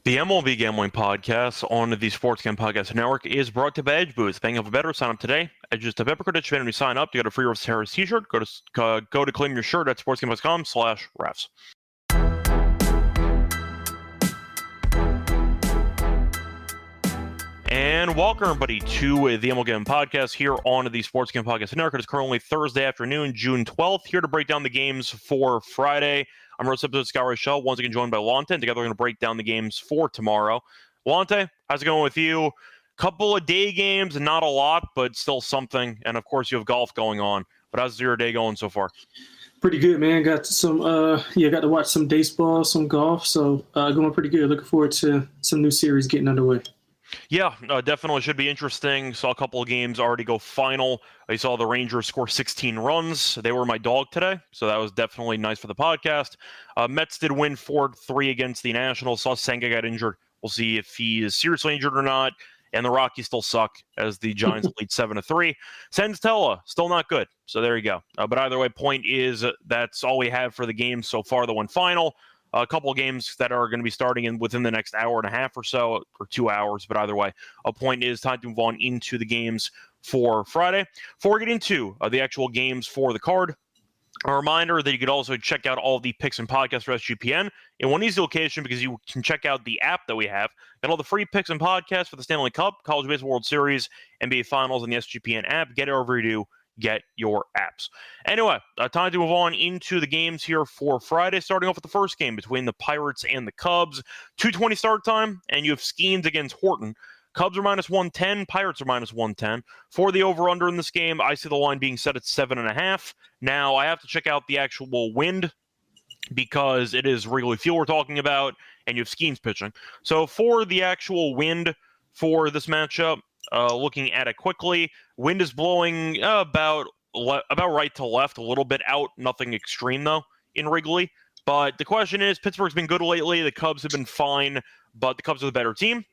The MLB Gambling Podcast on the Sports Gambling Podcast Network is brought to you by Edge Boost. Thank you for better. Sign up today. Edge is the pepper credit when you sign up. You get a free Refs Harris t-shirt. Go to claim your shirt at sportsgambling.com/refs. And welcome, everybody, to the MLB Gambling Podcast here on the Sports Gambling Podcast Network. It is currently Thursday afternoon, June 12th, here to break down the games for Friday. I'm Red Sox Scott Rochelle, once again joined by Lonte, and together we're going to break down the games for tomorrow. Lonte, how's it going with you? Couple of day games, not a lot, but still something. And of course, you have golf going on. But how's your day going so far? Pretty good, man. Got some, got to watch some baseball, some golf. So going pretty good. Looking forward to some new series getting underway. Yeah, definitely should be interesting. Saw a couple of games already go final. I saw the Rangers score 16 runs. They were my dog today, so that was definitely nice for the podcast. Mets did win 4-3 against the Nationals. Saw Senga got injured. We'll see if he is seriously injured or not. And the Rockies still suck as the Giants lead 7-3. Senzatella, still not good. So there you go. But either way, point is that's all we have for the games so far that went final. A couple of games that are going to be starting within the next hour and a half or so, or 2 hours. But either way, a point is time to move on into the games for Friday. Before we get into the actual games for the card, a reminder that you could also check out all of the picks and podcasts for SGPN in one easy location, because you can check out the app that we have. Got all the free picks and podcasts for the Stanley Cup, College Baseball World Series, NBA Finals on the SGPN app. Get it wherever you do. Get your apps. Anyway, time to move on into the games here for Friday, starting off with the first game between the Pirates and the Cubs. 2:20 start time, and you have Skeens against Horton. Cubs are -110, Pirates are -110. For the over-under in this game, I see the line being set at 7.5. Now, I have to check out the actual wind because it is Wrigley Field we're talking about, and you have Skeens pitching. So for the actual wind for this matchup, looking at it quickly, wind is blowing about right to left, a little bit out, nothing extreme though in Wrigley. But the question is, Pittsburgh's been good lately. The Cubs have been fine, but the Cubs are the better team.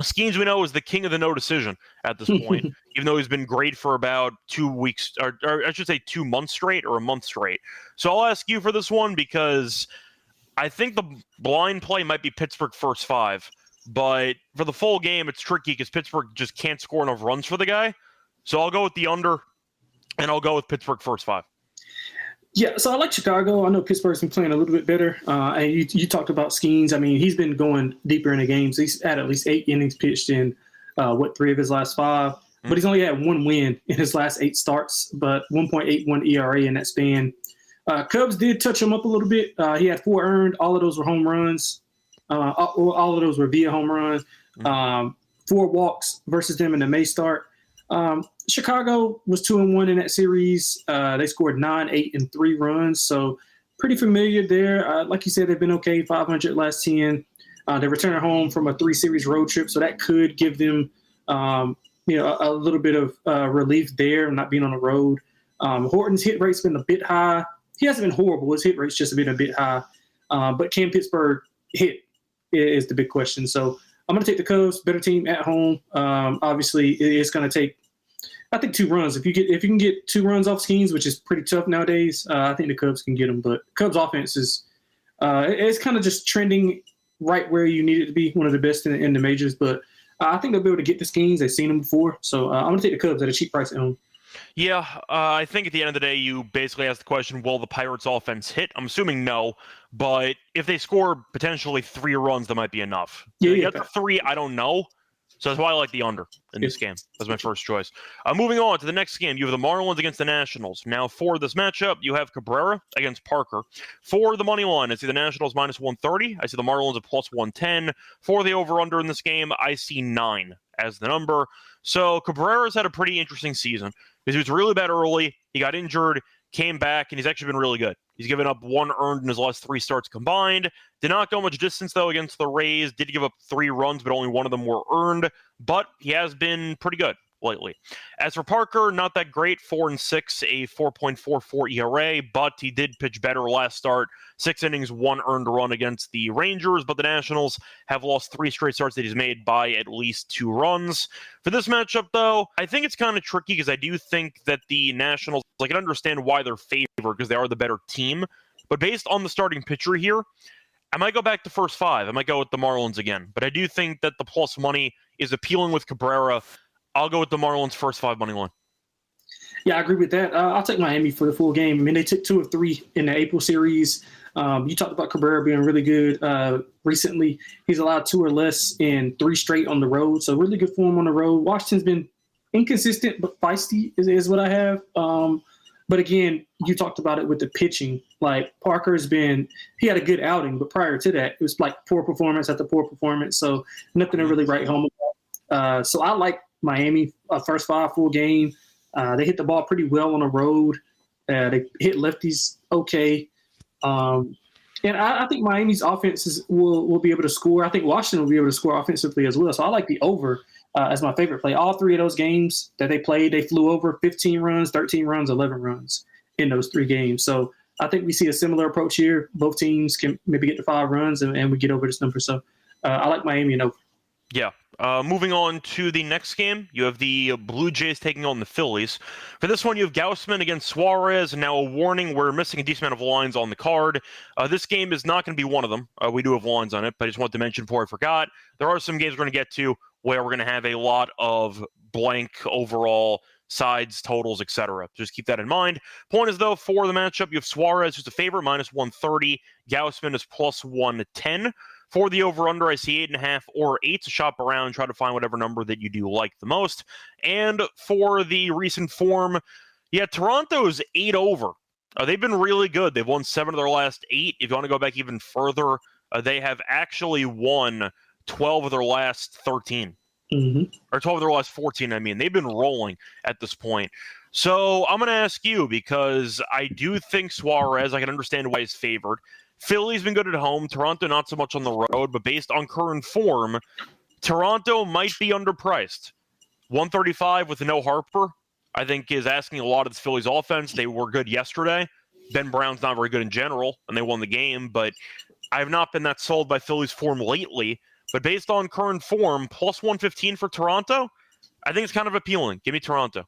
Skeens, we know, is the king of the no decision at this point, even though he's been great for about 2 weeks, or I should say 2 months straight, or a month straight. So I'll ask you for this one, because I think the blind play might be Pittsburgh first 5. But for the full game, it's tricky because Pittsburgh just can't score enough runs for the guy. So I'll go with the under, and I'll go with Pittsburgh first 5. Yeah, so I like Chicago. I know Pittsburgh's been playing a little bit better. And you talked about Skeens. I mean, he's been going deeper in the games. He's had at least 8 innings pitched in, 3 of his last 5. Mm-hmm. But he's only had 1 win in his last 8 starts, but 1.81 ERA in that span. Cubs did touch him up a little bit. He had 4 earned. All of those were home runs. All of those were via home run. 4 walks versus them in the May start. Chicago was 2-1 in that series. They scored 9, 8, and 3 runs. So pretty familiar there. Like you said, they've been okay, 500 last 10. They returned home from a 3-series road trip, so that could give them, a little bit of relief there, not being on the road. Horton's hit rate's been a bit high. He hasn't been horrible. His hit rate's just been a bit high. But can Pittsburgh hit is the big question. So I'm going to take the Cubs, better team at home. Obviously, it's going to take, I think, 2 runs. If you can get 2 runs off Skeens, which is pretty tough nowadays, I think the Cubs can get them. But Cubs offense is it's kind of just trending right where you need it to be, one of the best in the majors. But I think they'll be able to get the Skeens. They've seen them before. So I'm going to take the Cubs at a cheap price at home. Yeah, I think at the end of the day, you basically ask the question, will the Pirates offense hit? I'm assuming no, but if they score potentially 3 runs, that might be enough. Get the 3, I don't know. So that's why I like the under in this game. That's my first choice. Moving on to the next game, you have the Marlins against the Nationals. Now, for this matchup, you have Cabrera against Parker. For the money line, I see the Nationals -130. I see the Marlins at +110. For the over-under in this game, I see 9 as the number. So Cabrera's had a pretty interesting season because he was really bad early. He got injured, came back, and he's actually been really good. He's given up 1 earned in his last 3 starts combined. Did not go much distance, though, against the Rays. Did give up 3 runs, but only 1 of them were earned. But he has been pretty good lately. As for Parker, not that great, 4-6, a 4.44 ERA, but he did pitch better last start. 6 innings, 1 earned run against the Rangers, but the Nationals have lost 3 straight starts that he's made by at least 2 runs. For this matchup, though, I think it's kind of tricky because I do think that the Nationals, I can understand why they're favored because they are the better team, but based on the starting pitcher here, I might go back to first 5. I might go with the Marlins again. But I do think that the plus money is appealing with Cabrera. I'll go with the Marlins first 5 money line. Yeah, I agree with that. I'll take Miami for the full game. I mean, they took 2 of 3 in the April series. You talked about Cabrera being really good recently. He's allowed 2 or less in 3 straight on the road. So really good form on the road. Washington's been inconsistent but feisty is what I have. But again, you talked about it with the pitching. Like Parker's he had a good outing, but prior to that, it was like poor performance after poor performance. So nothing to really write home about. So I like Miami first 5 full game. They hit the ball pretty well on the road. They hit lefties okay. And I think Miami's offenses will be able to score. I think Washington will be able to score offensively as well. So I like the over as my favorite play. All 3 of those games that they played, they flew over 15 runs, 13 runs, 11 runs in those 3 games. So I think we see a similar approach here. Both teams can maybe get to 5 runs, and we get over this number. So I like Miami and over. Yeah. Moving on to the next game, you have the Blue Jays taking on the Phillies. For this one, you have Gausman against Suarez, and now a warning, we're missing a decent amount of lines on the card. This game is not going to be one of them. We do have lines on it, but I just wanted to mention before I forgot, there are some games we're going to get to where we're going to have a lot of blank overall sides, totals, etc. Just keep that in mind. Point is, though, for the matchup, you have Suarez, who's a favorite, minus 130. Gausman is plus 110. For the over-under, I see 8.5 or 8 to shop around, try to find whatever number that you do like the most. And for the recent form, yeah, Toronto's 8 over. They've been really good. They've won 7 of their last 8. If you want to go back even further, they have actually won 12 of their last 13. Or 12 of their last 14, I mean. They've been rolling at this point. So I'm going to ask you, because I do think Suarez, I can understand why he's favored. Philly's been good at home. Toronto not so much on the road, but based on current form, Toronto might be underpriced. 135 with no Harper, I think, is asking a lot of the Phillies offense. They were good yesterday. Ben Brown's not very good in general, and they won the game, but I have not been that sold by Phillies form lately. But based on current form, plus 115 for Toronto, I think it's kind of appealing. Give me Toronto.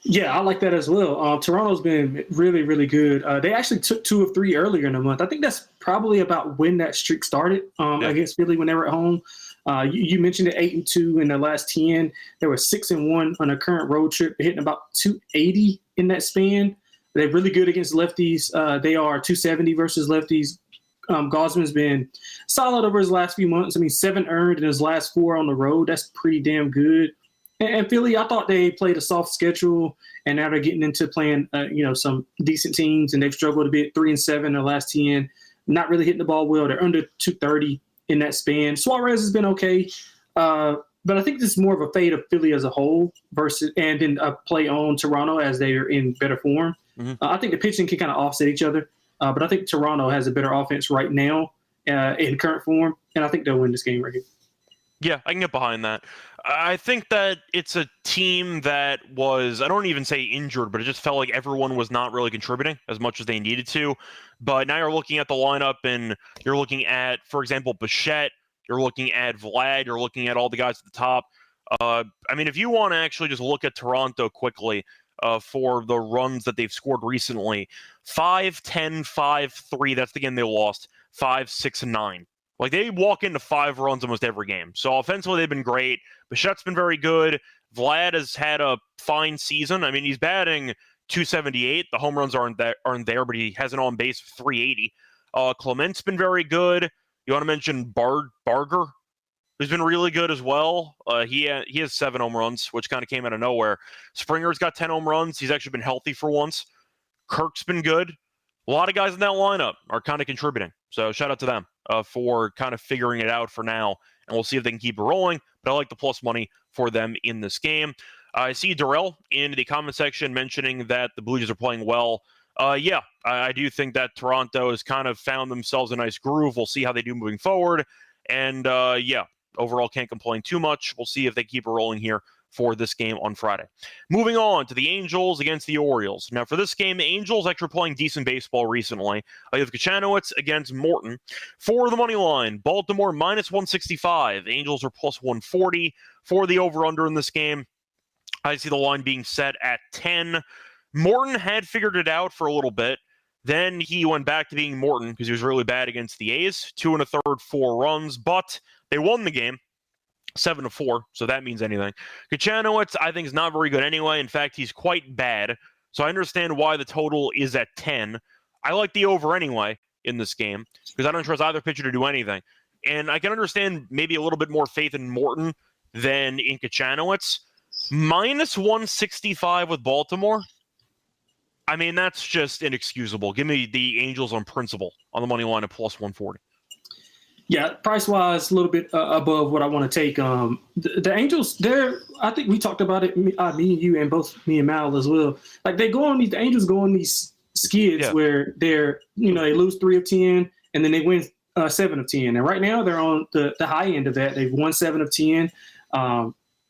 Yeah, I like that as well. Toronto's been really, really good. They actually took 2 of 3 earlier in the month. I think that's probably about when that streak started against Philly when they were at home. You mentioned it, 8-2 in their last 10. They were 6-1 on a current road trip, hitting about 280 in that span. They're really good against lefties. They are 270 versus lefties. Gosman's been solid over his last few months. I mean, 7 earned in his last 4 on the road. That's pretty damn good. And Philly, I thought they played a soft schedule, and now they're getting into playing, some decent teams, and they've struggled a bit. 3-7 in their last 10, not really hitting the ball well. They're under 230 in that span. Suarez has been okay, but I think this is more of a fade of Philly as a whole and then a play on Toronto as they are in better form. I think the pitching can kind of offset each other, but I think Toronto has a better offense right now in current form, and I think they'll win this game right here. Yeah, I can get behind that. I think that it's a team that was, I don't even say injured, but it just felt like everyone was not really contributing as much as they needed to. But now you're looking at the lineup, and you're looking at, for example, Bichette, you're looking at Vlad, you're looking at all the guys at the top. If you want to actually just look at Toronto quickly for the runs that they've scored recently, 5-10, 5-3, that's the game they lost, 5-6-9. Like, they walk into 5 runs almost every game. So offensively, they've been great. Bichette's been very good. Vlad has had a fine season. I mean, he's batting 278. The home runs aren't there, but he has an on base of 380. Clement's been very good. You want to mention Barger, who's been really good as well. He has 7 home runs, which kind of came out of nowhere. Springer's got 10 home runs. He's actually been healthy for once. Kirk's been good. A lot of guys in that lineup are kind of contributing. So shout out to them for kind of figuring it out for now. And we'll see if they can keep it rolling. But I like the plus money for them in this game. I see Darrell in the comment section mentioning that the Blue Jays are playing well. I do think that Toronto has kind of found themselves a nice groove. We'll see how they do moving forward. And overall can't complain too much. We'll see if they keep it rolling here for this game on Friday. Moving on to the Angels against the Orioles. Now, for this game, the Angels actually playing decent baseball recently. You have Kachanowicz against Morton. For the money line, Baltimore minus 165. Angels are plus 140. For the over-under in this game, I see the line being set at 10. Morton had figured it out for a little bit. Then he went back to being Morton because he was really bad against the A's. 2 1/3, 4 runs, but they won the game 7-4, so that means anything. Kachanowicz, I think, is not very good anyway. In fact, he's quite bad. So I understand why the total is at 10. I like the over anyway in this game because I don't trust either pitcher to do anything. And I can understand maybe a little bit more faith in Morton than in Kachanowicz. Minus 165 with Baltimore. I mean, that's just inexcusable. Give me the Angels on principle on the money line at plus 140. Yeah, price-wise, a little bit above what I want to take. The Angels, I think we talked about it, me and you, and both me and Mal as well. Like, the Angels go on these skids where they lose 3 of 10, and then they win 7 of 10. And right now they're on the high end of that. They've won 7 of 10.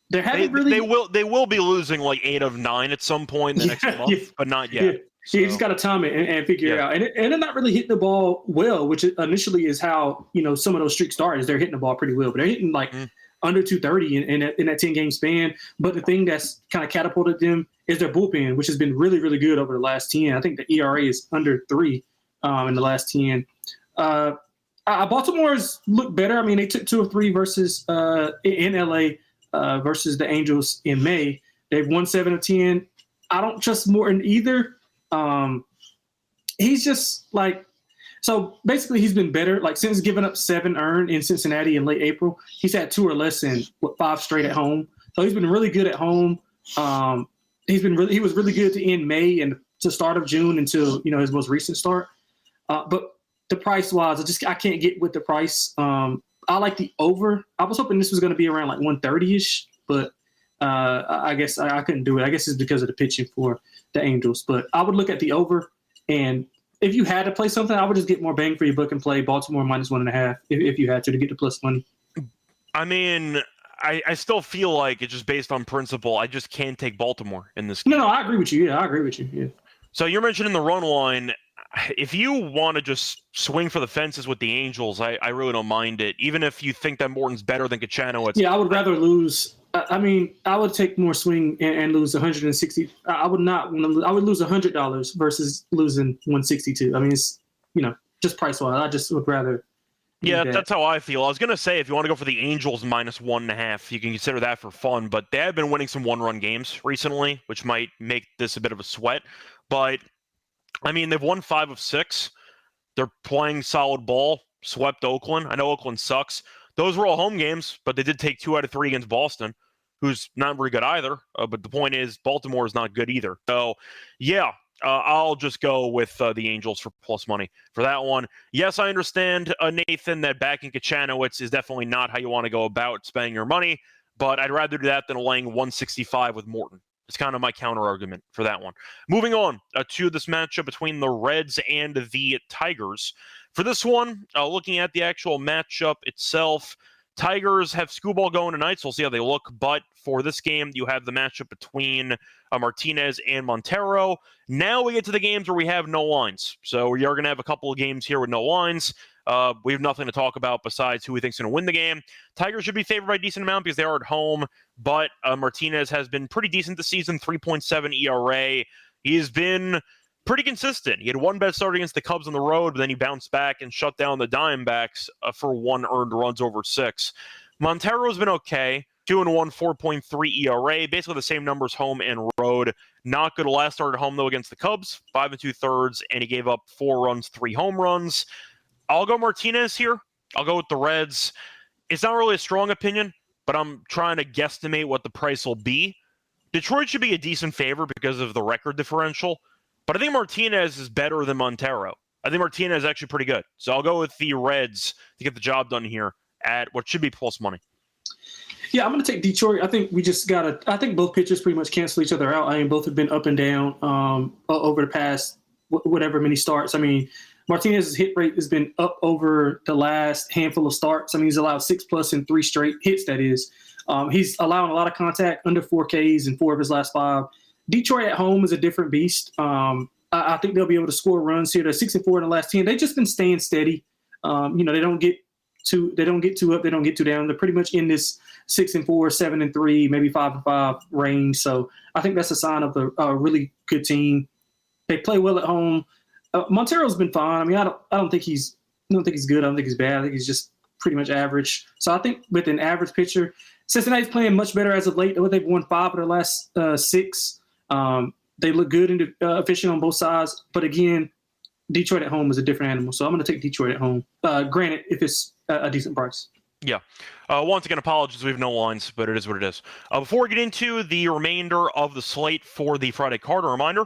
They will be losing like 8 of 9 at some point in the next month, but not yet. Yeah. So, you just got to time it and figure it out. And they're not really hitting the ball well, which initially is how, some of those streaks start, is they're hitting the ball pretty well. But they're hitting like under 230 in that 10-game span. But the thing that's kind of catapulted them is their bullpen, which has been really, really good over the last 10. I think the ERA is under 3 in the last 10. Baltimore's looked better. I mean, they took 2 of 3 versus in LA versus the Angels in May. They've won 7 of 10. I don't trust Morton either. He's just like, so basically he's been better. Like, since giving up 7 earned in Cincinnati in late April, he's had 2 or less in 5 straight at home. So he's been really good at home. He was really good to end May and to start of June until, his most recent start. But the price wise, I can't get with the price. I like the over. I was hoping this was going to be around like 130-ish, but I guess I couldn't do it. I guess it's because of the pitching for the Angels. But I would look at the over, and if you had to play something, I would just get more bang for your buck and play Baltimore minus 1.5 if you had to get the plus money. I mean, I still feel like it's just based on principle. I just can't take Baltimore in this game. No, I agree with you. Yeah, I agree with you. Yeah. So you're mentioning the run line. If you want to just swing for the fences with the Angels, I really don't mind it. Even if you think that Morton's better than Kachanowicz. Yeah, I would rather lose. I would take more swing and lose 160. I would not. I would lose $100 versus losing 162. I mean, it's just price wise. I just would rather. Yeah, that's how I feel. I was gonna say if you want to go for the Angels minus 1.5, you can consider that for fun. But they have been winning some 1-run games recently, which might make this a bit of a sweat. But I mean, they've won 5 of 6. They're playing solid ball. Swept Oakland. I know Oakland sucks. Those were all home games, but they did take 2 out of 3 against Boston, who's not very good either. But the point is, Baltimore is not good either. So, yeah, I'll just go with the Angels for plus money for that one. Yes, I understand, Nathan, that backing Kachanowicz is definitely not how you want to go about spending your money, but I'd rather do that than laying 165 with Morton. It's kind of my counter argument for that one. Moving on to this matchup between the Reds and the Tigers. For this one, looking at the actual matchup itself, Tigers have Skubal going tonight, so we'll see how they look. But for this game, you have the matchup between Martinez and Montero. Now we get to the games where we have no lines. So we are going to have a couple of games here with no lines. We have nothing to talk about besides who we think is going to win the game. Tigers should be favored by a decent amount because they are at home, but Martinez has been pretty decent this season, 3.7 ERA. He has been pretty consistent. He had one bad start against the Cubs on the road, but then he bounced back and shut down the Diamondbacks for 1 earned runs over 6. Montero's been okay. 2-1, 4.3 ERA, basically the same numbers home and road. Not good last start at home, though, against the Cubs, 5 2/3, and he gave up 4 runs, 3 home runs. I'll go Martinez here. I'll go with the Reds. It's not really a strong opinion, but I'm trying to guesstimate what the price will be. Detroit should be a decent favor because of the record differential, but I think Martinez is better than Montero. I think Martinez is actually pretty good. So I'll go with the Reds to get the job done here at what should be plus money. Yeah, I'm going to take Detroit. I think we just got to – I think both pitchers pretty much cancel each other out. I mean, both have been up and down over the past whatever many starts. I mean, Martinez's hit rate has been up over the last handful of starts. I mean, he's allowed 6+ in 3 straight hits, that is. He's allowing a lot of contact, under 4 Ks in 4 of his last 5. Detroit at home is a different beast. I think they'll be able to score runs here. They're 6-4 in the last 10. They've just been staying steady. They don't get too up, they don't get too down. They're pretty much in this 6-4, 7-3, maybe 5-5 range. So I think that's a sign of a really good team. They play well at home. Montero's been fine. I mean, I don't think he's good. I don't think he's bad. I think he's just pretty much average. So I think with an average pitcher, Cincinnati's playing much better as of late. They've won 5 of their last 6. They look good and efficient on both sides. But again, Detroit at home is a different animal. So I'm going to take Detroit at home. Granted, if it's a decent price. Yeah. Once again, apologies. We have no lines, but it is what it is. Before we get into the remainder of the slate for the Friday card, a reminder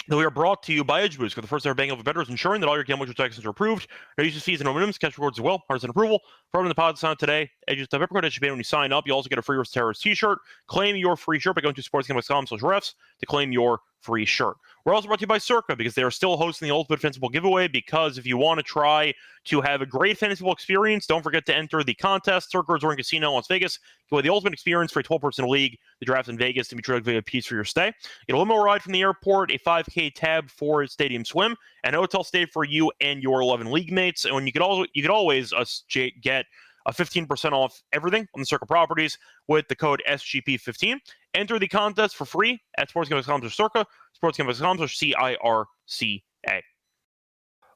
that we are brought to you by Edge Boost, for the first ever bank of bettors, ensuring that all your gambling transactions are approved. No uses, fees, and no minimums. Cash rewards as well. Partisan approval. For everyone in the pod sign today, Edge's have code SGPN when you sign up. You also get a free Risk Terrorist t-shirt. Claim your free shirt by going to sportsgamble.com/refs to claim your free shirt. We're also brought to you by Circa, because they are still hosting the Ultimate Fantasy Bowl giveaway, because if you want to try to have a great fantasy bowl experience, don't forget to enter the contest. Circa Resort and Casino in Las Vegas. Go with the ultimate experience for a 12-person league. The draft in Vegas to be treated like a piece for your stay. Get a limo ride from the airport, a 5K tab for a stadium swim, and a hotel stay for you and your 11 league mates. And you could always get a 15% off everything on the Circa properties with the code SGP15. Enter the contest for free at sportsgamble.com/circa, sportsgamble.com/CIRCA.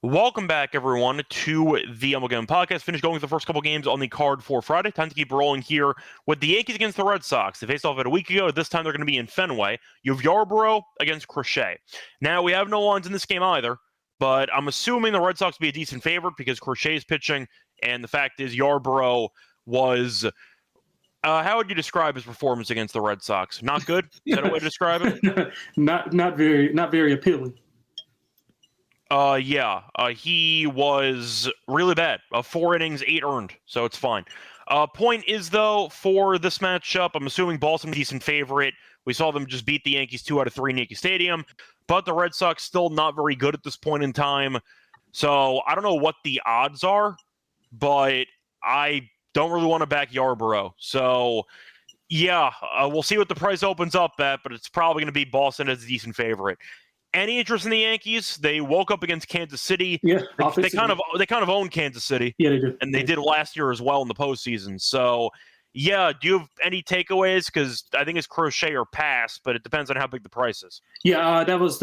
Welcome back, everyone, to the MLB Gambling Podcast. Finished going with the first couple games on the card for Friday. Time to keep rolling here with the Yankees against the Red Sox. They faced off a week ago. This time they're going to be in Fenway. You have Yarbrough against Crochet. Now, we have no lines in this game either, but I'm assuming the Red Sox will be a decent favorite because Crochet is pitching, and the fact is Yarbrough was... how would you describe his performance against the Red Sox? Not good? Is that a way to describe it? not very appealing. He was really bad. 4 innings, 8 earned, so it's fine. Point is, though, for this matchup, I'm assuming Boston a decent favorite. We saw them just beat the Yankees 2 out of 3 in Yankee Stadium, but the Red Sox still not very good at this point in time. So I don't know what the odds are, but I don't really want to back Yarbrough. So, we'll see what the price opens up at, but it's probably going to be Boston as a decent favorite. Any interest in the Yankees? They woke up against Kansas City. Yeah, they kind of own Kansas City. Yeah, they do. And they did last year as well in the postseason. So, do you have any takeaways? Because I think it's Crochet or pass, but it depends on how big the price is. Yeah, that was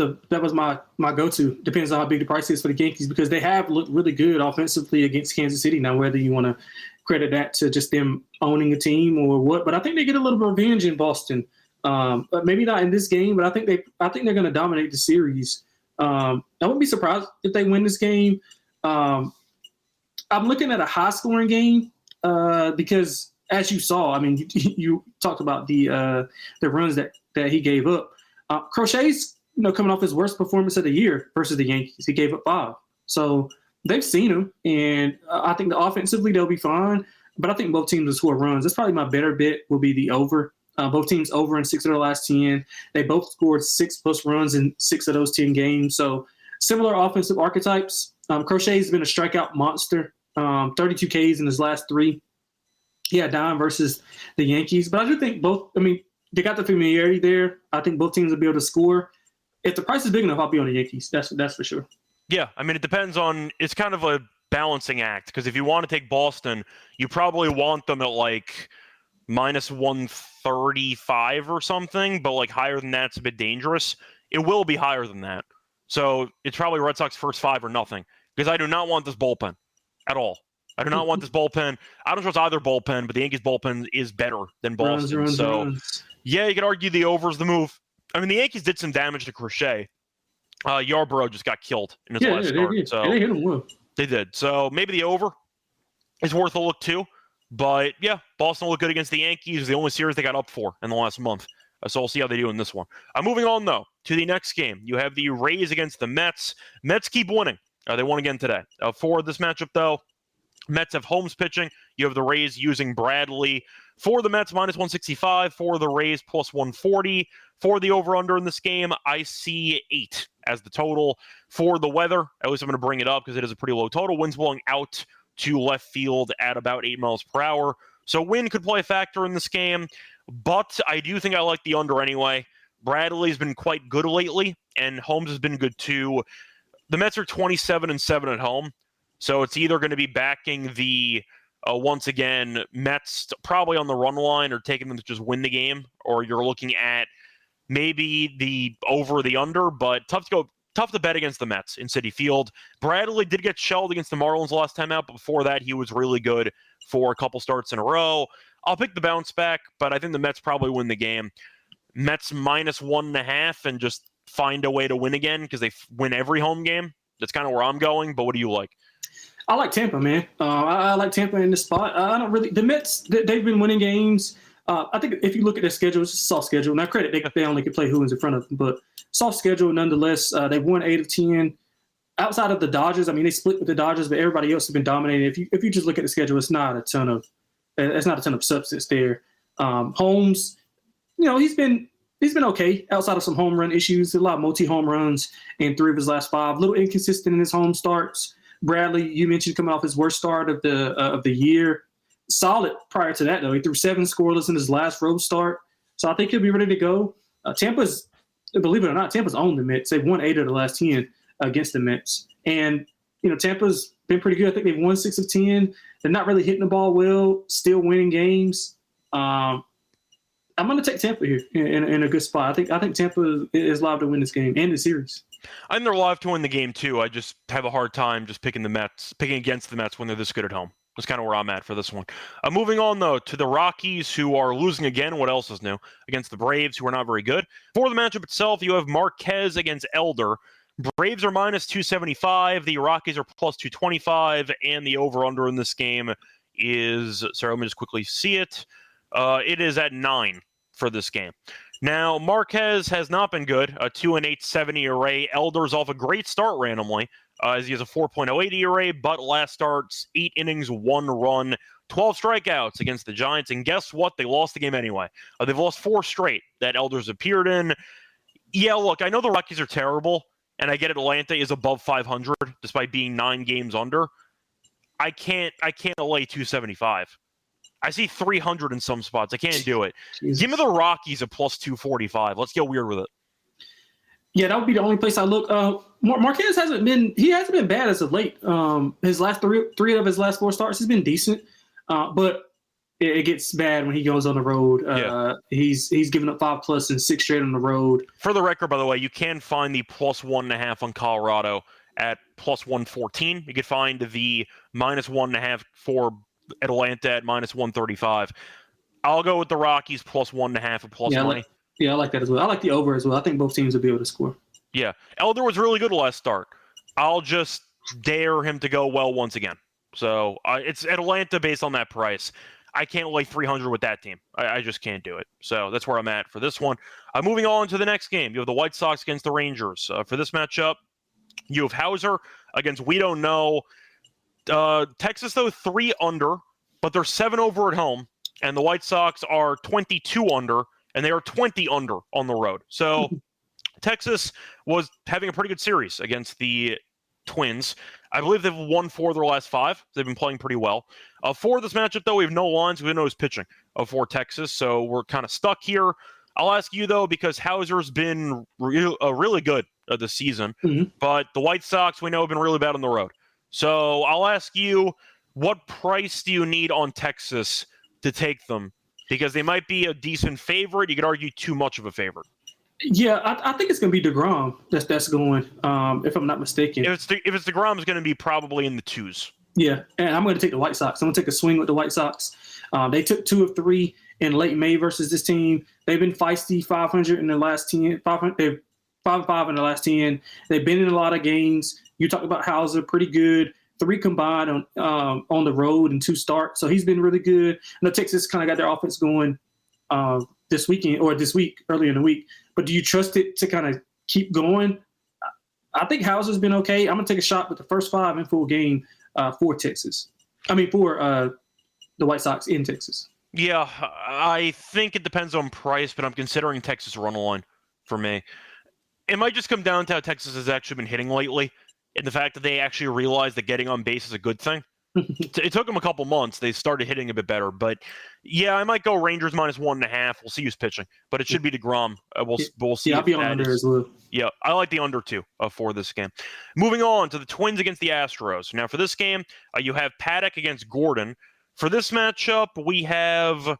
my go-to. Depends on how big the price is for the Yankees, because they have looked really good offensively against Kansas City. Now, whether you want to credit that to just them owning a team or what, but I think they get a little revenge in Boston. But maybe not in this game, but I think they're going to dominate the series. I wouldn't be surprised if they win this game. I'm looking at a high-scoring game because, as you saw, I mean, you talked about the runs that he gave up. Crochet's coming off his worst performance of the year versus the Yankees. He gave up 5. So they've seen him, and I think offensively they'll be fine. But I think both teams will score runs. That's probably my better bet will be the over. Both teams over in 6 of their last 10. They both scored 6+ runs in 6 of those 10 games. So similar offensive archetypes. Crochet's been a strikeout monster. 32 Ks in his last 3. Yeah, dime versus the Yankees. But I do think both, they got the familiarity there. I think both teams will be able to score. If the price is big enough, I'll be on the Yankees. That's for sure. Yeah, it depends on – it's kind of a balancing act, because if you want to take Boston, you probably want them at like minus 135 or something, but like higher than that's a bit dangerous. It will be higher than that. So it's probably Red Sox first 5 or nothing, because I do not want this bullpen at all. I do not want this bullpen. I don't trust either bullpen, but the Yankees bullpen is better than Boston. Runs. Yeah, you could argue the over is the move. The Yankees did some damage to Crochet. Yarbrough just got killed in his last start. So they hit him well. They did. So maybe the over is worth a look too. But yeah, Boston will look good against the Yankees. The only series they got up for in the last month. So we'll see how they do in this one. Moving on, though, to the next game. You have the Rays against the Mets. Mets keep winning. They won again today. For this matchup, though, Mets have Holmes pitching. You have the Rays using Bradley. For the Mets, minus 165. For the Rays, plus 140. For the over-under in this game, I see 8 as the total. For the weather, at least I'm going to bring it up because it is a pretty low total. Wind's blowing out to left field at about 8 miles per hour. So wind could play a factor in this game, but I do think I like the under anyway. Bradley's been quite good lately, and Holmes has been good too. The Mets are 27-7 at home, so it's either going to be backing the, once again, Mets probably on the run line or taking them to just win the game, or you're looking at maybe the over the under, but tough to go tough to bet against the Mets in Citi Field. Bradley did get shelled against the Marlins the last time out, but before that, he was really good for a couple starts in a row. I'll pick the bounce back, but I think the Mets probably win the game. Mets -1.5 and just find a way to win again because they win every home game. That's kind of where I'm going, but what do you like? I like Tampa, man. I like Tampa in this spot. The Mets, they've been winning games. I think if you look at their schedule, it's a soft schedule. Now, credit, they only can play who's in front of them, but soft schedule nonetheless. They've won 8 of 10. Outside of the Dodgers, I mean, they split with the Dodgers, but everybody else has been dominating. If you just look at the schedule, it's not a ton of substance there. Holmes, he's been okay outside of some home run issues. A lot of multi-home runs in 3 of his last 5. A little inconsistent in his home starts. Bradley, you mentioned coming off his worst start of the year. Solid prior to that, though. He threw 7 scoreless in his last road start. So I think he'll be ready to go. Tampa's, believe it or not, Tampa's owned the Mets. They've won 8 of the last 10 against the Mets. And, Tampa's been pretty good. I think they've won 6 of 10. They're not really hitting the ball well, still winning games. I'm going to take Tampa here in a good spot. I think Tampa is live to win this game and the series. I think they're live to win the game, too. I just have a hard time just picking against the Mets when they're this good at home. That's kind of where I'm at for this one. Moving on, though, to the Rockies, who are losing again. What else is new? Against the Braves, who are not very good. For the matchup itself, you have Marquez against Elder. Braves are -275. The Rockies are +225. And the over-under in this game is, sorry, let me just quickly see it. It is at 9 for this game. Now, Marquez has not been good. A 2.87 ERA. Elder's off a great start randomly, as he has a 4.08 ERA, but last starts, 8 innings, 1 run, 12 strikeouts against the Giants. And guess what? They lost the game anyway. They've lost 4 straight that Elder's appeared in. Yeah, look, I know the Rockies are terrible, and I get Atlanta is above 500 despite being 9 games under. I can't lay 275. I see 300 in some spots. I can't do it. Jesus. Give me the Rockies at +245. Let's get weird with it. Yeah, that would be the only place I look. Marquez hasn't been bad as of late. His last three of his last 4 starts has been decent, but it gets bad when he goes on the road. He's given up 5+ and 6 straight on the road. For the record, by the way, you can find the +1.5 on Colorado at +114. You can find the -1.5 for Atlanta at -135. I'll go with the Rockies +1.5 and +money. I like that as well. I like the over as well. I think both teams will be able to score. Yeah. Elder was really good last start. I'll just dare him to go well once again. So it's Atlanta based on that price. I can't lay 300 with that team. I just can't do it. So that's where I'm at for this one. Moving on to the next game. You have the White Sox against the Rangers. For this matchup, you have Hauser against we don't know. Texas, though, 3 under, but they're 7 over at home. And the White Sox are 22 under, and they are 20 under on the road. So Texas was having a pretty good series against the Twins. I believe they've won 4 of their last 5. They've been playing pretty well. For this matchup, though, we have no lines. We don't know who's pitching for Texas, so we're kind of stuck here. I'll ask you, though, because Hauser's been really good this season, but the White Sox, we know, have been really bad on the road. So I'll ask you, what price do you need on Texas to take them? Because they might be a decent favorite. You could argue too much of a favorite. Yeah, I think it's going to be DeGrom that's going, if I'm not mistaken. If it's DeGrom, it's going to be probably in the 2s. Yeah, and I'm going to take the White Sox. I'm going to take a swing with the White Sox. They took 2 of 3 in late May versus this team. They've been feisty, 500 in the last 10. 5 5 in the last 10. They've been in a lot of games. You talked about Hauser, pretty good. 3 combined on the road and 2 starts. So he's been really good. I know Texas kind of got their offense going this week, earlier in the week. But do you trust it to kind of keep going? I think Hauser's been okay. I'm going to take a shot with the first 5 in full game for Texas. For the White Sox in Texas. Yeah, I think it depends on price, but I'm considering Texas run line for me. It might just come down to how Texas has actually been hitting lately and the fact that they actually realized that getting on base is a good thing. It took them a couple months. They started hitting a bit better. But, yeah, I might go Rangers -1.5. We'll see who's pitching. But it should be DeGrom. We'll see. Yeah, I'll be on under as well. Yeah, I like the under, too, for this game. Moving on to the Twins against the Astros. Now, for this game, you have Paddock against Gordon. For this matchup, we have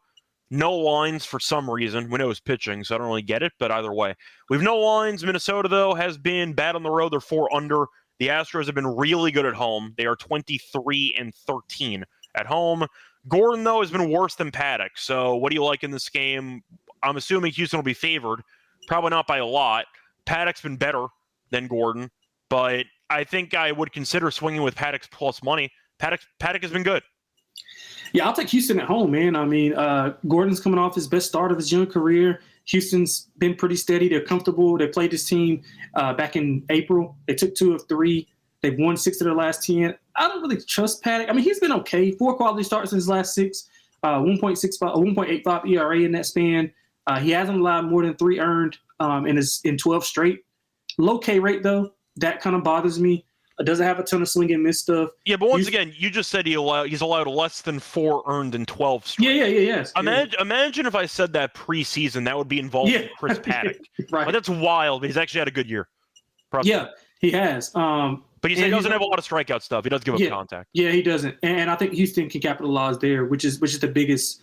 No lines for some reason. We know he's pitching, so I don't really get it, but either way. We have no lines. Minnesota, though, has been bad on the road. They're 4 under. The Astros have been really good at home. They are 23-13 at home. Gordon, though, has been worse than Paddock. So what do you like in this game? I'm assuming Houston will be favored. Probably not by a lot. Paddock's been better than Gordon, but I think I would consider swinging with Paddock's plus money. Paddock has been good. Yeah, I'll take Houston at home, man. I mean, Gordon's coming off his best start of his young career. Houston's been pretty steady. They're comfortable. They played this team back in April. They took 2 of 3. They've won 6 of their last 10. I don't really trust Paddock. I mean, he's been okay. 4 quality starts in his last 6, 1.85 ERA in that span. He hasn't allowed more than 3 earned in 12 straight. Low K rate, though. That kind of bothers me. Doesn't have a ton of swing and miss stuff. Yeah, but once again, you just said he's allowed less than 4 earned in 12 straight. Yes. Imagine if I said that preseason, that would be involving Chris Paddock. Right. Like, that's wild, but he's actually had a good year. Probably. Yeah, he has. But he doesn't have a lot of strikeout stuff. He does give up contact. Yeah, he doesn't. And I think Houston can capitalize there, which is the biggest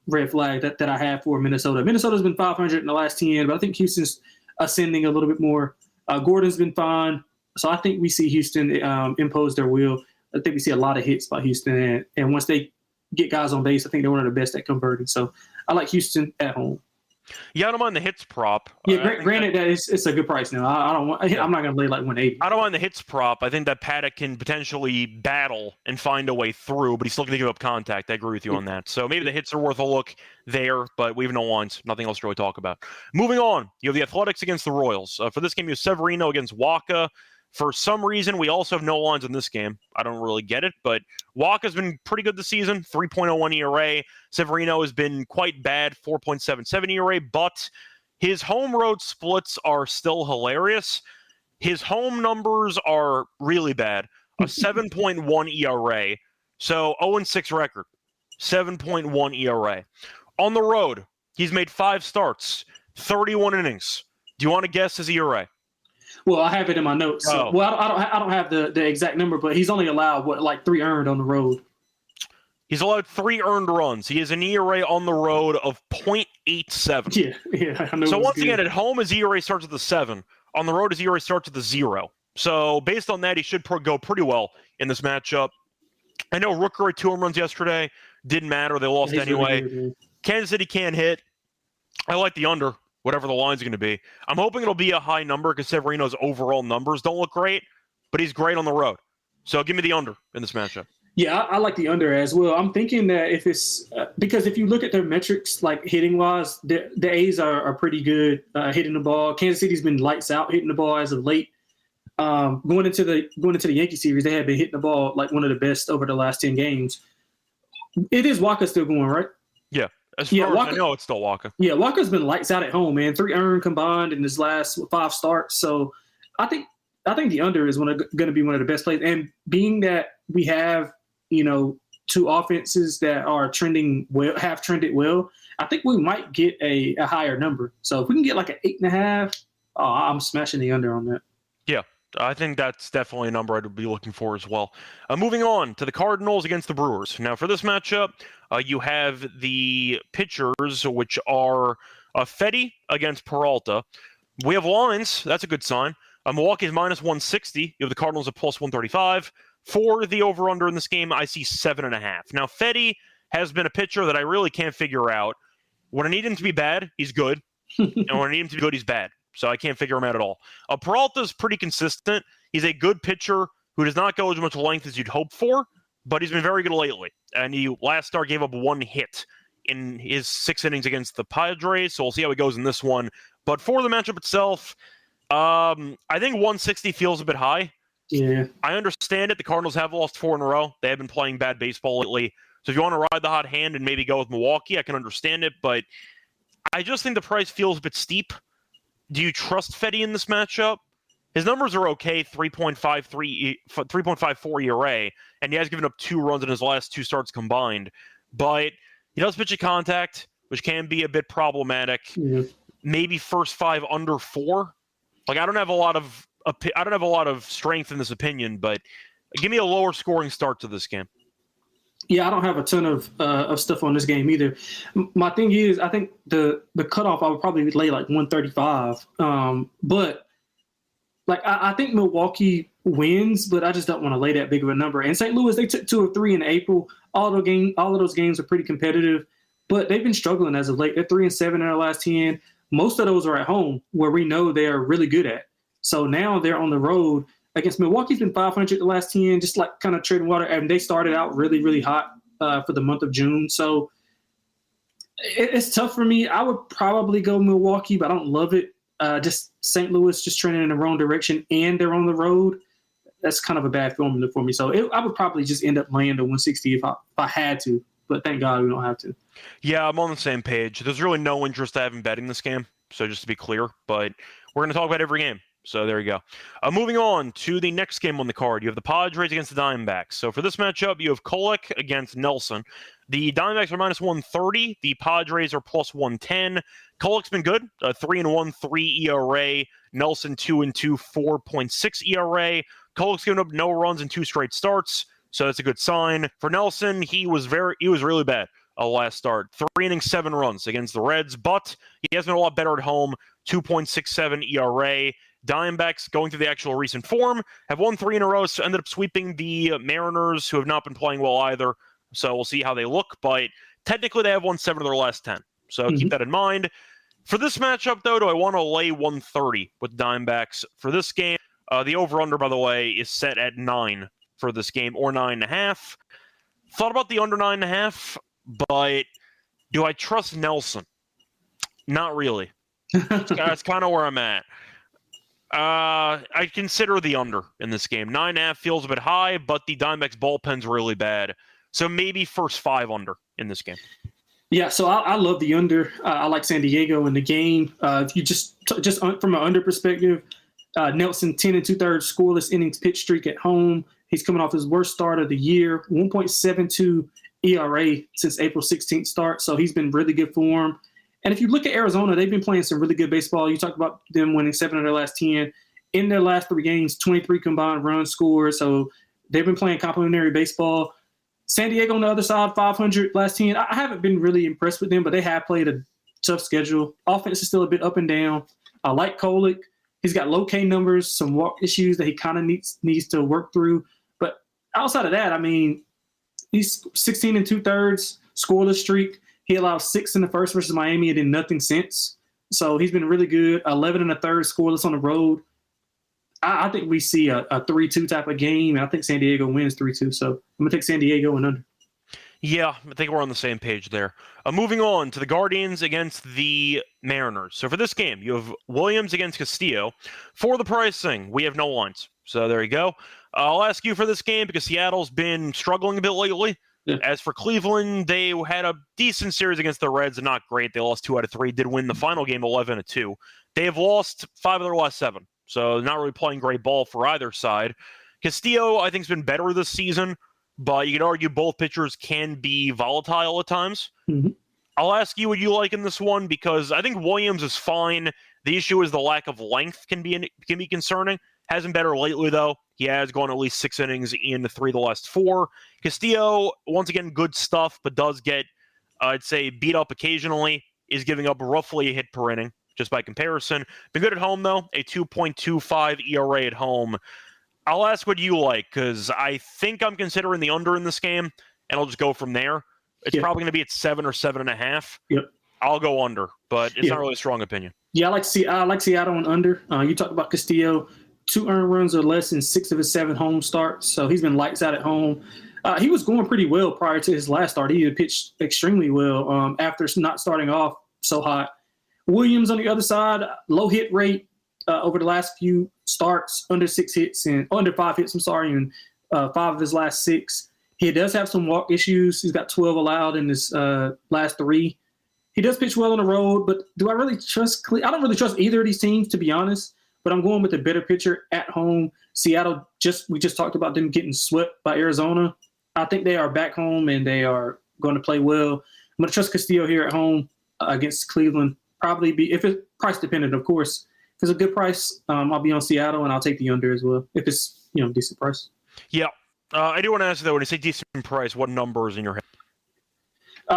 red flag that I have for Minnesota. Minnesota's been 500 in the last 10, but I think Houston's ascending a little bit more. Gordon's been fine. So I think we see Houston impose their will. I think we see a lot of hits by Houston. And once they get guys on base, I think they're one of the best at converting. So I like Houston at home. Yeah, I don't mind the hits prop. Yeah, granted that it's a good price now. I'm not going to lay like 180. I don't mind the hits prop. I think that Paddock can potentially battle and find a way through, but he's still going to give up contact. I agree with you on that. So maybe the hits are worth a look there, but we have no lines. Nothing else to really talk about. Moving on, you have the Athletics against the Royals. For this game, you have Severino against Waka. For some reason, we also have no lines in this game. I don't really get it, but Waka's been pretty good this season, 3.01 ERA. Severino has been quite bad, 4.77 ERA, but his home road splits are still hilarious. His home numbers are really bad, a 7.1 ERA, so 0-6 record, 7.1 ERA. On the road, he's made 5 starts, 31 innings. Do you want to guess his ERA? Well, I have it in my notes. So, well, I don't have the exact number, but he's only allowed like 3 earned on the road. He's allowed 3 earned runs. He has an ERA on the road of 0.87. Yeah. I know. So once again, at home his ERA starts with a 7. On the road his ERA starts with a 0. So based on that, he should go pretty well in this matchup. I know Rooker had 2 home runs yesterday. Didn't matter. They lost anyway. Really good, Kansas City can't hit. I like the under. Whatever the line's going to be. I'm hoping it'll be a high number because Severino's overall numbers don't look great, but he's great on the road. So give me the under in this matchup. Yeah, I like the under as well. I'm thinking that if it's because if you look at their metrics, like hitting wise, the A's are pretty good hitting the ball. Kansas City's been lights out hitting the ball as of late. Going into the Yankee series, they have been hitting the ball like one of the best over the last 10 games. It is Waka still going, right? Yeah. As far as I know, it's still Waka. Yeah, Waka's been lights out at home, man. 3 earned combined in his last 5 starts. So I think the under is going to be one of the best plays. And being that we have, 2 offenses that are trending well, have trended well, I think we might get a higher number. So if we can get like an 8.5, I'm smashing the under on that. Yeah. I think that's definitely a number I'd be looking for as well. Moving on to the Cardinals against the Brewers. Now, for this matchup, you have the pitchers, which are Fetty against Peralta. We have lines. That's a good sign. Milwaukee's minus 160. You have the Cardinals at plus 135. For the over-under in this game, I see 7.5. Now, Fetty has been a pitcher that I really can't figure out. When I need him to be bad, he's good. And when I need him to be good, he's bad. So I can't figure him out at all. Peralta's pretty consistent. He's a good pitcher who does not go as much length as you'd hope for, but he's been very good lately. And he last start gave up 1 hit in his 6 innings against the Padres, so we'll see how he goes in this one. But for the matchup itself, I think 160 feels a bit high. Yeah. I understand it. The Cardinals have lost 4 in a row. They have been playing bad baseball lately. So if you want to ride the hot hand and maybe go with Milwaukee, I can understand it. But I just think the price feels a bit steep. Do you trust Fetty in this matchup? His numbers are okay, 3.54 ERA, and he has given up 2 runs in his last 2 starts combined. But he does pitch at contact, which can be a bit problematic. Yeah. Maybe first 5 under 4. Like I don't have a lot of strength in this opinion, but give me a lower scoring start to this game. Yeah, I don't have a ton of stuff on this game either. My thing is, I think the cutoff I would probably lay like 135. But like I think Milwaukee wins, but I just don't want to lay that big of a number. And St. Louis, they took 2 of 3 in April. All of those games are pretty competitive, but they've been struggling as of late. They're 3-7 in their last 10. Most of those are at home, where we know they are really good at. So now they're on the road against Milwaukee's been 500 the last 10, just like kind of trading water. And they started out really, really hot for the month of June. So it's tough for me. I would probably go Milwaukee, but I don't love it. Just St. Louis just trending in the wrong direction, and they're on the road. That's kind of a bad formula for me. So I would probably just end up laying the 160 if I had to. But thank God we don't have to. Yeah, I'm on the same page. There's really no interest I have in betting this game, so just to be clear. But we're going to talk about every game. So there you go. Moving on to the next game on the card. You have the Padres against the Diamondbacks. So for this matchup, you have Kolek against Nelson. The Diamondbacks are minus 130. The Padres are plus 110. Kolek's been good. 3-1, 3 ERA. Nelson 2-2, 4.6 ERA. Kolek's given up no runs in 2 straight starts, so that's a good sign. For Nelson, he was really bad last start. 3 innings, 7 runs against the Reds, but he has been a lot better at home. 2.67 ERA. Diamondbacks, going through the actual recent form, have won 3 in a row, so ended up sweeping the Mariners, who have not been playing well either. So we'll see how they look, but technically they have won 7 of their last 10. So keep that in mind. For this matchup, though, do I want to lay 130 with Diamondbacks for this game? The over-under, by the way, is set at 9 for this game, or 9.5. Thought about the under 9.5, but do I trust Nelson? Not really. That's kind of where I'm at. I consider the under in this game. 9.5 feels a bit high, but the Diamondbacks bullpen's really bad. So maybe first 5 under in this game. Yeah, so I love the under. I like San Diego in the game. If you just from an under perspective, Nelson 10 2/3 scoreless innings pitch streak at home. He's coming off his worst start of the year, 1.72 ERA since April 16th start. So he's been really good form. And if you look at Arizona, they've been playing some really good baseball. You talked about them winning 7 of their last 10. In their last 3 games, 23 combined runs scored. So they've been playing complimentary baseball. San Diego on the other side, 500 last 10. I haven't been really impressed with them, but they have played a tough schedule. Offense is still a bit up and down. I like Kolek. He's got low K numbers, some walk issues that he kind of needs to work through. But outside of that, I mean, he's 16 2/3 scoreless streak. He allowed 6 in the first versus Miami and then nothing since. So he's been really good. 11 1/3 scoreless on the road. I think we see a 3-2 type of game. I think San Diego wins 3-2. So I'm going to take San Diego and under. Yeah, I think we're on the same page there. Moving on to the Guardians against the Mariners. So for this game, you have Williams against Castillo. For the pricing, we have no lines. So there you go. I'll ask you for this game because Seattle's been struggling a bit lately. Yeah. As for Cleveland, they had a decent series against the Reds, and not great. They lost 2 out of 3. Did win the final game 11-2. They have lost 5 of their last 7. So not really playing great ball for either side. Castillo, I think, has been better this season, but you could argue both pitchers can be volatile at times. Mm-hmm. I'll ask you what you like in this one because I think Williams is fine. The issue is the lack of length can be concerning. Hasn't been better lately, though. He has gone at least 6 innings in 3 of the last 4. Castillo, once again, good stuff, but does get, I'd say, beat up occasionally, is giving up roughly a hit per inning, just by comparison. Been good at home, though, a 2.25 ERA at home. I'll ask what you like, because I think I'm considering the under in this game, and I'll just go from there. It's probably going to be at 7 or 7.5. Yep. I'll go under, but it's not really a strong opinion. Yeah, I like Seattle and under. You talked about Castillo, 2 earned runs or less in 6 of his 7 home starts, so he's been lights out at home. He was going pretty well prior to his last start. He had pitched extremely well after not starting off so hot. Williams on the other side, low hit rate over the last few starts, under 5 hits, and 5 of his last 6. He does have some walk issues. He's got 12 allowed in his last 3. He does pitch well on the road, but do I really trust I don't really trust either of these teams, to be honest, but I'm going with the better pitcher at home. Seattle, we just talked about them getting swept by Arizona. I think they are back home, and they are going to play well. I'm going to trust Castillo here at home against Cleveland. Probably be, if it's price dependent, of course. If it's a good price, I'll be on Seattle, and I'll take the under as well if it's decent price. Yeah, I do want to ask you, though, when you say decent price, what number is in your head?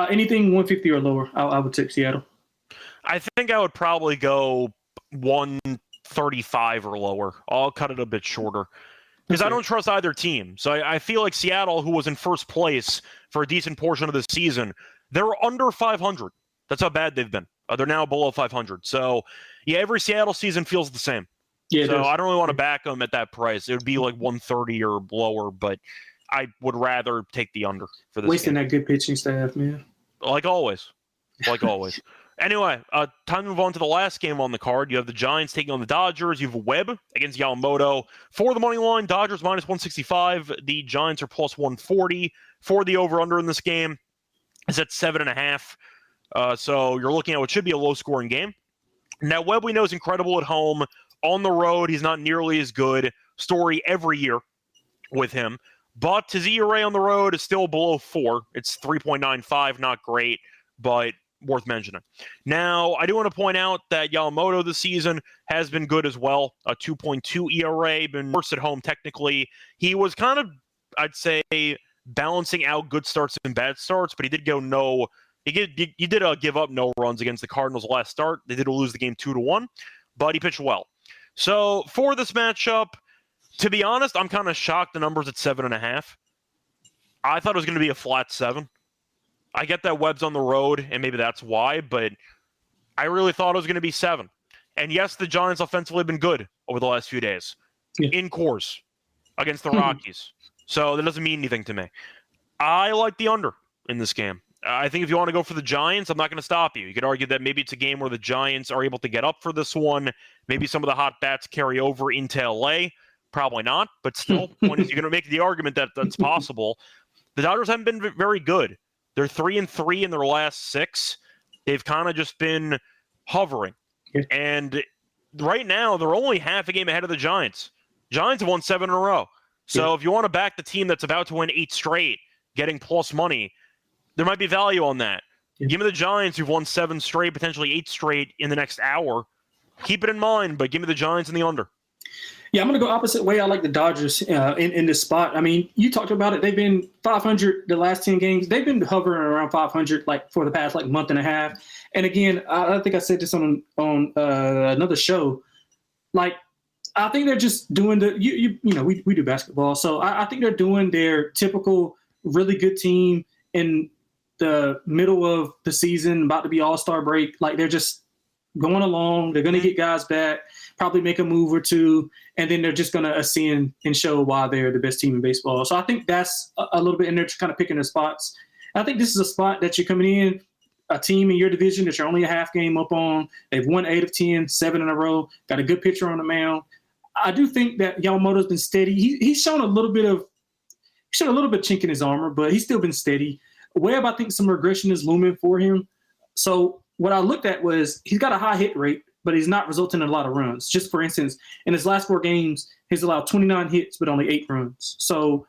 Anything 150 or lower, I would take Seattle. I think I would probably go 135 or lower. I'll cut it a bit shorter because I don't trust either team. So I feel like Seattle, who was in first place for a decent portion of the season, they're under 500. That's how bad they've been. They're now below 500. So, yeah, every Seattle season feels the same. Yeah, so I don't really want to back them at that price. It would be like 130 or lower, but I would rather take the under for this Wasting game. that good pitching staff, man. Like always. Anyway, time to move on to the last game on the card. You have the Giants taking on the Dodgers. You have Webb against Yamamoto. For the money line, Dodgers minus 165. The Giants are plus 140. For the over-under in this game, it's at 7.5. So you're looking at what should be a low-scoring game. Now, Webb, we know, is incredible at home. On the road, he's not nearly as good. Story every year with him. But his ERA on the road is still below 4. It's 3.95, not great, but worth mentioning. Now, I do want to point out that Yamamoto this season has been good as well. A 2.2 ERA, been worse at home technically. He was kind of, I'd say, balancing out good starts and bad starts, but he did go no. He did give up no runs against the Cardinals last start. They did lose the game 2-1, but he pitched well. So for this matchup, to be honest, I'm kind of shocked the number's at 7.5. I thought it was going to be a flat 7. I get that Webb's on the road, and maybe that's why, but I really thought it was going to be 7. And yes, the Giants offensively have been good over the last few days. Yeah. In course against the Rockies. So that doesn't mean anything to me. I like the under in this game. I think if you want to go for the Giants, I'm not going to stop you. You could argue that maybe it's a game where the Giants are able to get up for this one. Maybe some of the hot bats carry over into LA. Probably not, but still, you're going to make the argument that that's possible. The Dodgers haven't been very good. They're 3-3 in their last 6. They've kind of just been hovering. And right now, they're only half a game ahead of the Giants. Giants have won 7 in a row. So if you want to back the team that's about to win 8 straight, getting plus money, there might be value on that. Give me the Giants who've won 7 straight, potentially 8 straight in the next hour. Keep it in mind, but give me the Giants in the under. Yeah, I'm going to go opposite way. I like the Dodgers in this spot. I mean, you talked about it. They've been 500 the last 10 games. They've been hovering around 500 like for the past like month and a half. And again, I think I said this on another show. Like, I think they're just doing we do basketball. So I think they're doing their typical really good team in the middle of the season, about to be All-Star break. Like, they're just going along. They're going to get guys back, probably make a move or two, and then they're just going to ascend and show why they're the best team in baseball. So I think that's a little bit, and they're just kind of picking their spots. I think this is a spot that you're coming in, a team in your division that you're only a half game up on. They've won 8 of 10, 7 in a row, got a good pitcher on the mound. I do think that Yamamoto's been steady. He's shown a little bit chink in his armor, but he's still been steady. Webb, I think some regression is looming for him. So what I looked at was he's got a high hit rate, but he's not resulting in a lot of runs. Just for instance, in his last 4 games, he's allowed 29 hits, but only 8 runs. So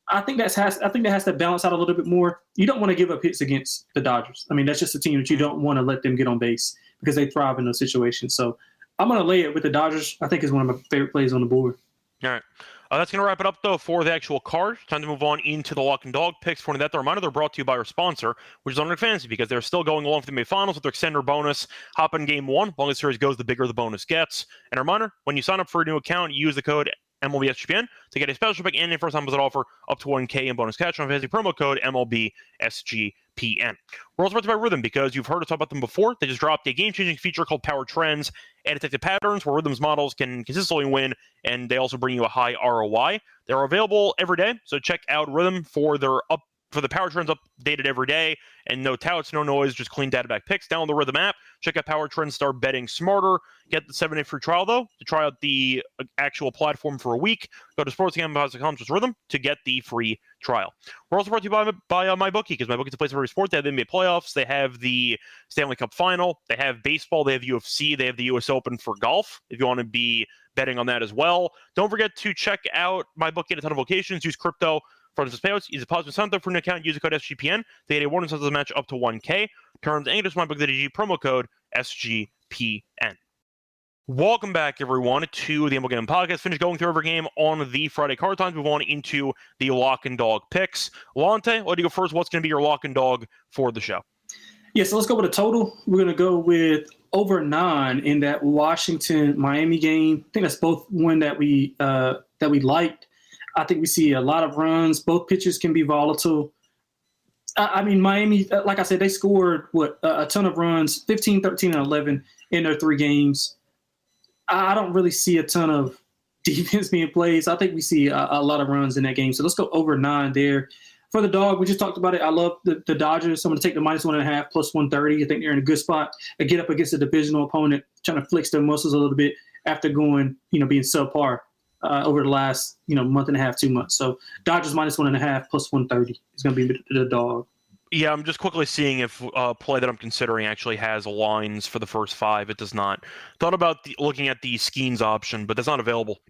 I think that has to balance out a little bit more. You don't want to give up hits against the Dodgers. I mean, that's just a team that you don't want to let them get on base because they thrive in those situations. So I'm going to lay it with the Dodgers. I think it's one of my favorite plays on the board. All right. That's going to wrap it up, though, for the actual card. Time to move on into the lock and dog picks. For that, the reminder, they're brought to you by our sponsor, which is Underdog Fantasy, because they're still going along for the May Finals with their extender bonus. Hop in game 1. The longer the series goes, the bigger the bonus gets. And a reminder, when you sign up for a new account, use the code MLB SGPN to get a special pick and a first-time visit offer up to $1K in bonus cash on fantasy promo code MLB SGPN. We're also brought to you by Rhythm, because you've heard us talk about them before. They just dropped a game-changing feature called Power Trends and Detective Patterns, where Rhythm's models can consistently win, and they also bring you a high ROI. They're available every day, so check out Rhythm for the Power Trends updated every day, and no touts, no noise, just clean data back picks. Download the Rhythm app, check out Power Trends, start betting smarter. Get the 7-day free trial, though, to try out the actual platform for a week. Go to sportsgamblingpodcast.com/rhythm to get the free trial. We're also brought to you by MyBookie, because MyBookie is a place for every sport. They have the NBA playoffs, they have the Stanley Cup Final, they have baseball, they have UFC, they have the US Open for golf, if you want to be betting on that as well. Don't forget to check out MyBookie at a ton of locations. Use crypto for instance payouts. Use a positive incentive for an account. Use the code SGPN to get a 1 incentive match up to $1K. Terms and conditions MyBookie.ag, promo code SGPN. Welcome back, everyone, to the MLB Gambling Podcast. Finish going through every game on the Friday card times. Move on into the lock and dog picks. Lonte, let you go first. What's going to be your lock and dog for the show? Yeah, so let's go with a total. We're going to go with over 9 in that Washington-Miami game. I think that's both one that we liked. I think we see a lot of runs. Both pitchers can be volatile. I mean, Miami, like I said, they scored a ton of runs, 15, 13, and 11 in their 3 games. I don't really see a ton of defense being played, so I think we see a lot of runs in that game. So let's go over 9 there. For the dog, we just talked about it. I love the Dodgers. So I'm going to take the -1.5 plus 130. I think they're in a good spot to get up against a divisional opponent, trying to flex their muscles a little bit after going, being subpar over the last, month and a half, 2 months. So Dodgers -1.5 plus 130 is going to be the dog. Yeah, I'm just quickly seeing if a play that I'm considering actually has lines for the first 5. It does not. Thought about looking at the Skeens option, but that's not available.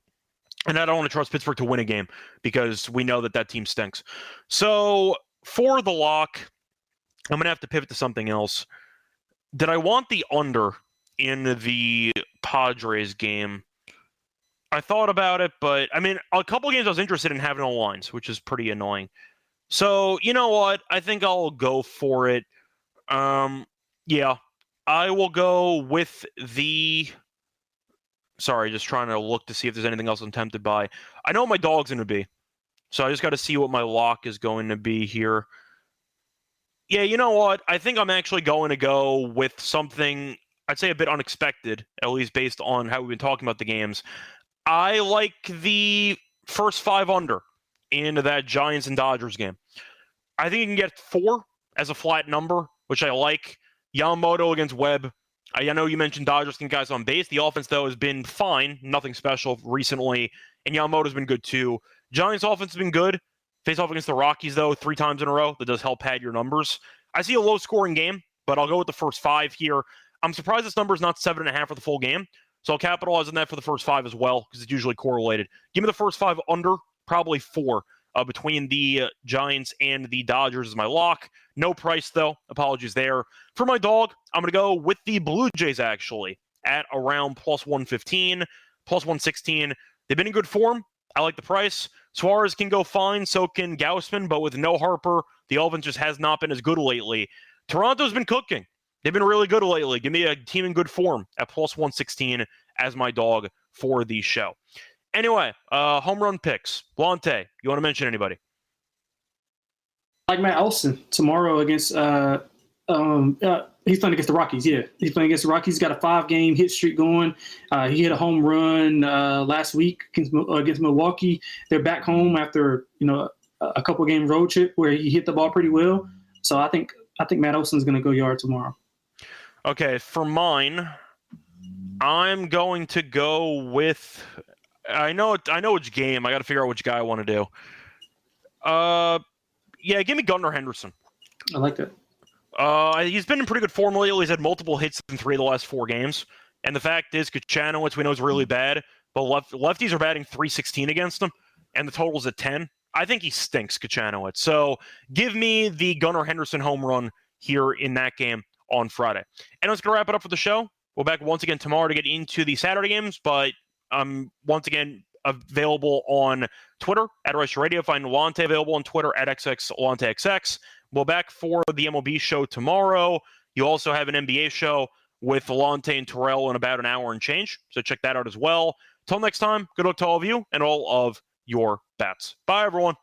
And I don't want to trust Pittsburgh to win a game because we know that team stinks. So for the lock, I'm going to have to pivot to something else. Did I want the under in the Padres game? I thought about it, but I mean, a couple games I was interested in having no lines, which is pretty annoying. So, you know what? I think I'll go for it. Yeah, I will go with the... Sorry, just trying to look to see if there's anything else I'm tempted by. I know what my dog's going to be, so I just got to see what my lock is going to be here. Yeah, you know what? I think I'm actually going to go with something, I'd say a bit unexpected, at least based on how we've been talking about the games. I like the first 5 under into that Giants and Dodgers game. I think you can get 4 as a flat number, which I like. Yamamoto against Webb. I know you mentioned Dodgers can guys on base. The offense, though, has been fine. Nothing special recently. And Yamamoto's been good, too. Giants' offense has been good. Face off against the Rockies, though, 3 times in a row. That does help pad your numbers. I see a low-scoring game, but I'll go with the first 5 here. I'm surprised this number is not 7.5 for the full game. So I'll capitalize on that for the first 5 as well, because it's usually correlated. Give me the first 5 under, probably 4. Between the Giants and the Dodgers is my lock. No price, though. Apologies there. For my dog, I'm going to go with the Blue Jays, actually, at around plus 115, plus 116. They've been in good form. I like the price. Suarez can go fine, so can Gausman, but with no Harper, the offense just has not been as good lately. Toronto's been cooking. They've been really good lately. Give me a team in good form at plus 116 as my dog for the show. Anyway, home run picks. Lonte, you want to mention anybody? Like Matt Olson tomorrow against he's playing against the Rockies. Yeah, he's playing against the Rockies. He's got a 5-game hit streak going. He hit a home run last week against Milwaukee. They're back home after a couple game road trip where he hit the ball pretty well. So I think Matt Olson's going to go yard tomorrow. Okay, for mine, I'm going to go with. I know which game. I got to figure out which guy I want to do. Yeah, give me Gunnar Henderson. I like that. He's been in pretty good form lately. He's had multiple hits in 3 of the last 4 games. And the fact is, Kachanowicz, we know, is really bad. But lefties are batting .316 against him, and the total's at 10. I think he stinks, Kachanowicz. So give me the Gunnar Henderson home run here in that game on Friday. And that's going to wrap it up for the show. We'll be back once again tomorrow to get into the Saturday games, but once again available on Twitter at Rice Radio. Find Lonte available on Twitter at XXLonteXX. We'll be back for the MLB show tomorrow. You also have an NBA show with Lonte and Terrell in about an hour and change, so check that out as well. Till next time, good luck to all of you and all of your bets. Bye, everyone.